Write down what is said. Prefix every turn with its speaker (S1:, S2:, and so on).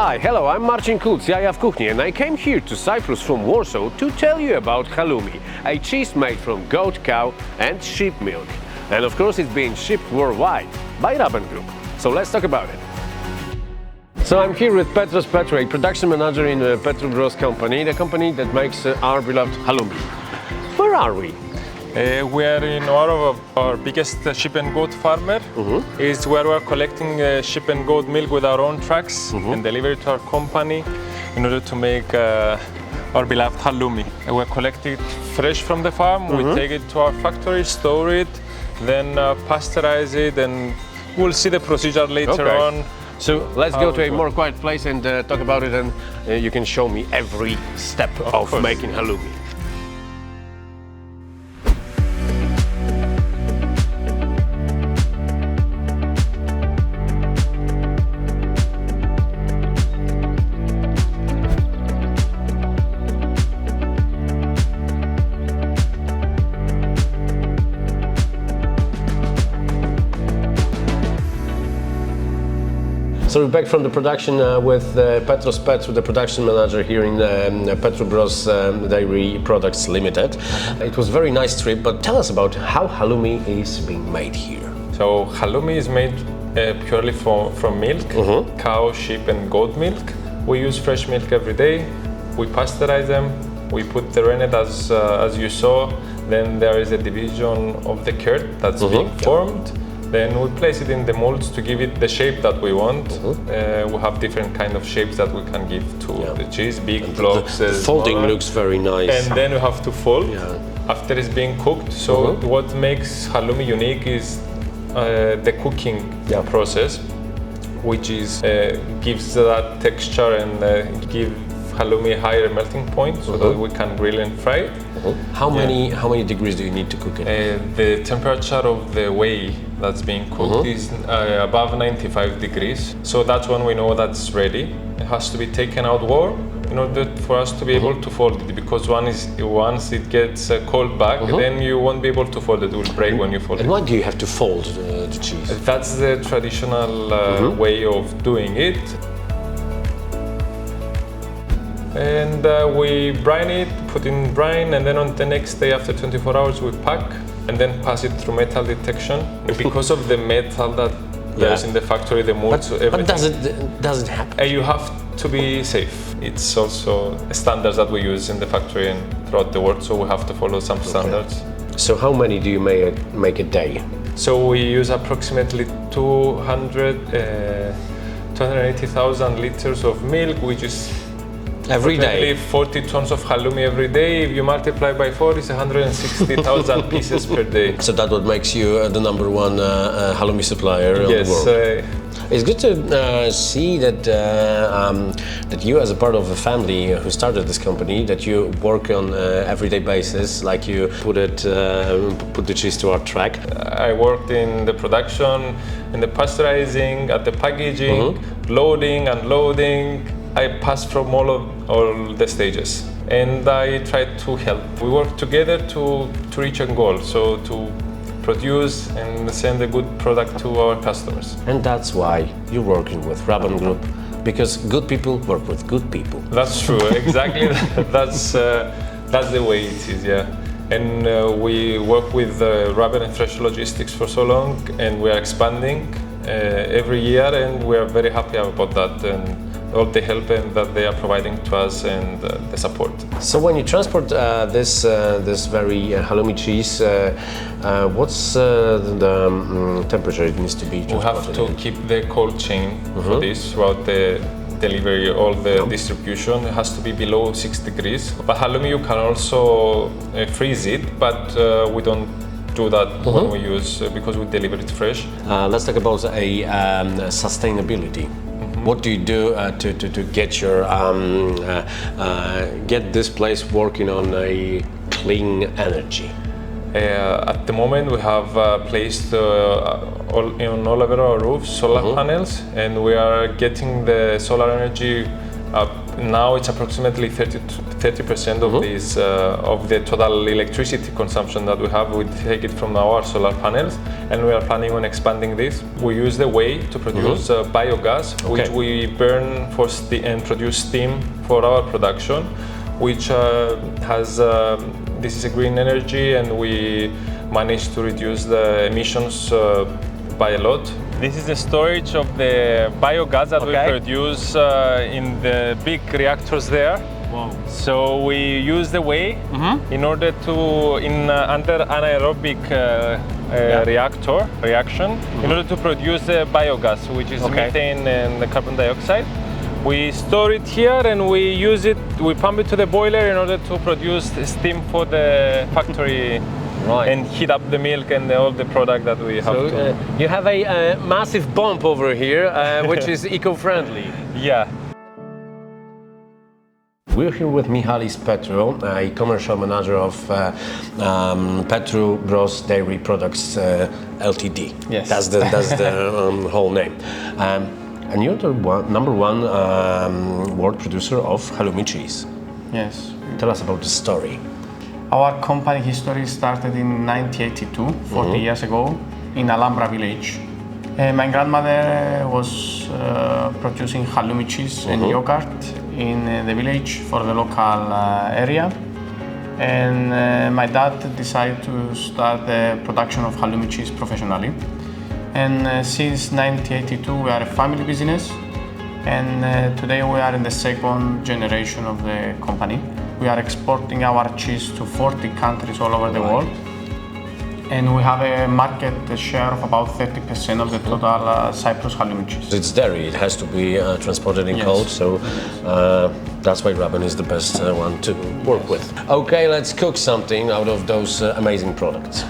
S1: Hi, hello, I'm Marcin Kuc, Jaja w Kuchni, and I came here to Cyprus from Warsaw to tell you about halloumi, a cheese made from goat, cow and sheep milk. And of course it's being shipped worldwide by Raben Group. So let's talk about it. So I'm here with Petrou, a production manager in the Petrou Gross company, the company that makes our beloved halloumi. Where are we?
S2: We are in one of our biggest sheep and goat farmer. It's where we're collecting sheep and goat milk with our own trucks and deliver it to our company in order to make our beloved halloumi. We collect it fresh from the farm, we take it to our factory, store it, then pasteurize it, and we'll see the procedure later on.
S1: So let's go to a more quiet place and talk about it, and you can show me every step of making halloumi. So we're back from the production with Petrou, the production manager here in Petrou Gross Dairy Products Limited. It was a very nice trip, but tell us about how halloumi is being made here.
S2: So halloumi is made purely from milk, cow, sheep and goat milk. We use fresh milk every day. We pasteurize them. We put the rennet as you saw. Then there is a division of the curd that's being formed. Then we place it in the molds to give it the shape that we want. We have different kind of shapes that we can give to the cheese, big blocks.
S1: The folding looks very nice.
S2: And then we have to fold after it's being cooked. So what makes halloumi unique is the cooking process, which is gives that texture and give halloumi a higher melting point so that we can grill and fry it.
S1: How many degrees do you need to cook it?
S2: The temperature of the whey that's being cooked is above 95 degrees. So that's when we know that's ready. It has to be taken out warm in order for us to be able to fold it, because once it gets cold back, then you won't be able to fold it. It will break when you fold it.
S1: And why do you have to fold the cheese?
S2: That's the traditional way of doing it. And we brine it, put in brine, and then on the next day after 24 hours we pack and then pass it through metal detection. Because of the metal that there's in the factory, the molds, everything.
S1: But does it happen?
S2: You have to be safe. It's also standards that we use in the factory and throughout the world, so we have to follow some standards.
S1: So how many do you make a day?
S2: So we use approximately 280,000 liters of milk, which is
S1: every day?
S2: 40 tons of halloumi every day. If you multiply by 4, it's 160,000 pieces per day.
S1: So that's what makes you the number one halloumi supplier in the world. It's good to see that that you, as a part of a family who started this company, that you work on everyday basis, like you put the cheese to our track.
S2: I worked in the production, in the pasteurizing, at the packaging, loading, unloading. I passed from all the stages, and I tried to help. We work together to reach a goal, so to produce and send a good product to our customers.
S1: And that's why you're working with Raben Group, because good people work with good people.
S2: That's true, exactly. That's the way it is, And we work with Raben and Fresh Logistics for so long, and we are expanding every year, and we are very happy about that. And all the help that they are providing to us and the support.
S1: So when you transport this very halloumi cheese, what's the temperature it needs to be transported?
S2: We have to keep the cold chain for this throughout the delivery, all the distribution. It has to be below 6 degrees. But halloumi you can also freeze it, but we don't do that when we use, because we deliver it fresh.
S1: Let's talk about sustainability. What do you do to get your get this place working on a clean energy?
S2: At the moment, we have placed on all over our roofs solar panels, and we are getting the solar energy up now it's approximately 30% of this of the total electricity consumption that we have. We take it from our solar panels, and we are planning on expanding this. We use the whey to produce biogas, which we burn for and produce steam for our production, which has this is a green energy, and we managed to reduce the emissions by a lot. This is the storage of the biogas that we produce in the big reactors there.
S3: Wow.
S2: So we use the whey in order to, under anaerobic reaction, in order to produce the biogas, which is methane and the carbon dioxide. We store it here and we use it, we pump it to the boiler in order to produce steam for the factory.
S1: Right.
S2: And heat up the milk and all the product that we have to.
S1: You have a massive pump over here, which is eco-friendly.
S2: Yeah.
S1: We're here with Michalis Petrou, a commercial manager of Petrou Gross Dairy Products Ltd.
S3: Yes.
S1: That's the whole name. And you're the number one world producer of halloumi cheese.
S3: Yes.
S1: Tell us about the story.
S3: Our company history started in 1982, 40 years ago, in Alambra village. My grandmother was producing halloumi cheese and yogurt in the village for the local area. And my dad decided to start the production of halloumi cheese professionally. And since 1982, we are a family business. And today we are in the second generation of the company. We are exporting our cheese to 40 countries all over the world. And we have a market share of about 30% of the total Cyprus halloumi cheese.
S1: It's dairy, it has to be transported in cold, so that's why Raben is the best one to work with. Okay, let's cook something out of those amazing products.